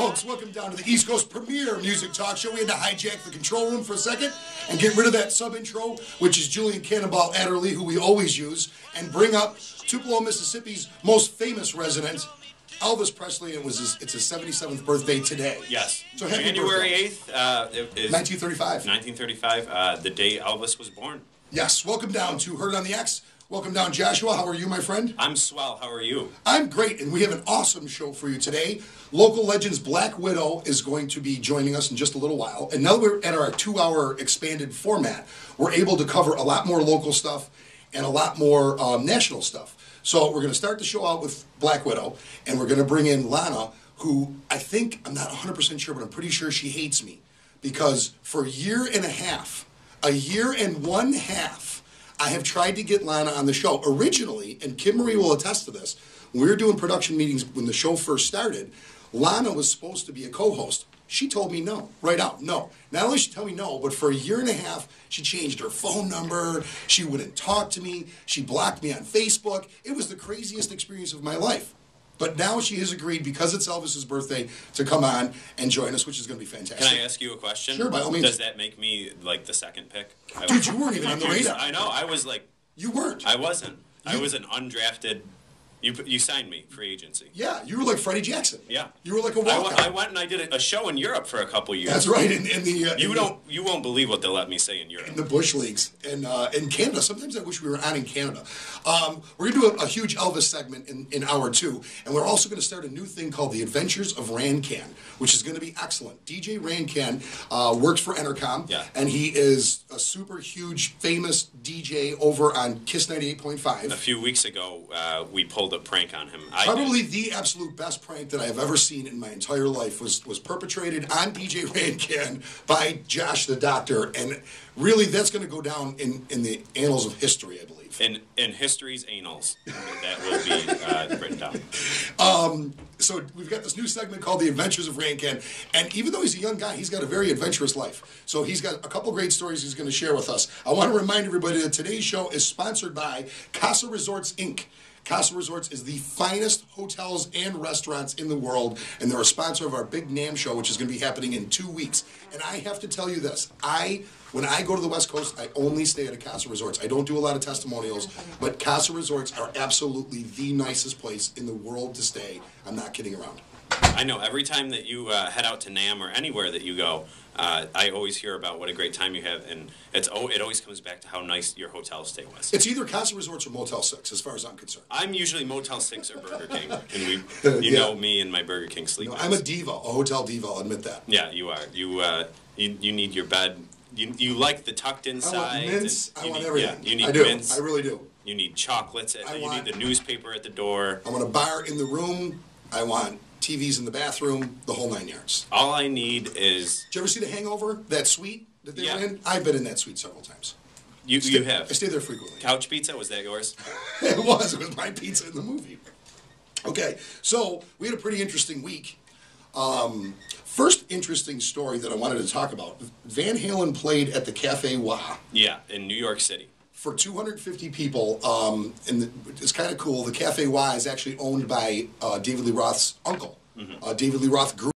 folks, welcome down to the East Coast premier music talk show. We had to hijack the control room for a second and get rid of that sub-intro, which is Julian Cannonball Adderley, who we always use, and bring up Tupelo, Mississippi's most famous resident, Elvis Presley. It's his 77th birthday today. Yes. So happy January birthday. 8th is 1935. 1935, the day Elvis was born. Yes. Welcome down to Heard on the X. Welcome down, Joshua. How are you, my friend? I'm swell. How are you? I'm great, and we have an awesome show for you today. Local Legends Black Widow is going to be joining us in just a little while. And now that we're at our 2-hour expanded format, we're able to cover a lot more local stuff and a lot more national stuff. So we're going to start the show out with Black Widow, and we're going to bring in Lana, who I think, I'm not 100% sure, but I'm pretty sure she hates me. Because for a year and one half, I have tried to get Lana on the show. Originally, and Kim Marie will attest to this, when we were doing production meetings when the show first started, Lana was supposed to be a co-host. She told me no, right out, no. Not only did she tell me no, but for a year and a half, she changed her phone number, she wouldn't talk to me, she blocked me on Facebook. It was the craziest experience of my life. But now she has agreed, because it's Elvis's birthday, to come on and join us, which is going to be fantastic. Can I ask you a question? Sure, by all means. Does that make me, like, the second pick? Dude, you weren't even on the radar. I know. I was like... You weren't. I wasn't. I was an undrafted... You signed me, free agency. Yeah, you were like Freddie Jackson. Yeah. You were like a walk-on. I went and I did a show in Europe for a couple years. That's right. You won't believe what they'll let me say in Europe. In the Bush Leagues. And in Canada. Sometimes I wish we were on in Canada. We're going to do a huge Elvis segment in hour 2. And we're also going to start a new thing called The Adventures of Rancan, which is going to be excellent. DJ Rancan works for Entercom. Yeah. And he is a super huge, famous DJ over on Kiss 98.5. A few weeks ago, we pulled a prank on him. Probably the absolute best prank that I have ever seen in my entire life was perpetrated on DJ Rancan by Josh the Doctor, and really that's going to go down in the annals of history, I believe. In history's annals, that will be written down. So we've got this new segment called The Adventures of Rancan, and even though he's a young guy, he's got a very adventurous life. So he's got a couple great stories he's going to share with us. I want to remind everybody that today's show is sponsored by Casa Resorts, Inc. Casa Resorts is the finest hotels and restaurants in the world, and they're a sponsor of our big NAMM show, which is going to be happening in 2 weeks. And I have to tell you this, when I go to the West Coast, I only stay at a Casa Resorts. I don't do a lot of testimonials, but Casa Resorts are absolutely the nicest place in the world to stay. I'm not kidding around. I know. Every time that you head out to NAMM or anywhere that you go, I always hear about what a great time you have, and it always comes back to how nice your hotel stay was. It's either Casa Resorts or Motel 6, as far as I'm concerned. I'm usually Motel 6 or Burger King, and you know me and my Burger King sleep. No, I'm a diva, a hotel diva, I'll admit that. Yeah, you are. You need your bed. You like the tucked inside. I want mints. I want everything. Yeah, you need mints. I really do. You need chocolates. You need the newspaper at the door. I want a bar in the room. I want TVs in the bathroom, the whole 9 yards. All I need is... Did you ever see The Hangover, that suite that they were in? I've been in that suite several times. You have? I stay there frequently. Couch pizza, was that yours? It was my pizza in the movie. Okay, so we had a pretty interesting week. First interesting story that I wanted to talk about. Van Halen played at the Cafe Wah. Yeah, in New York City. For 250 people, and it's kind of cool. The Cafe Wah is actually owned by David Lee Roth's uncle. David Lee Roth grew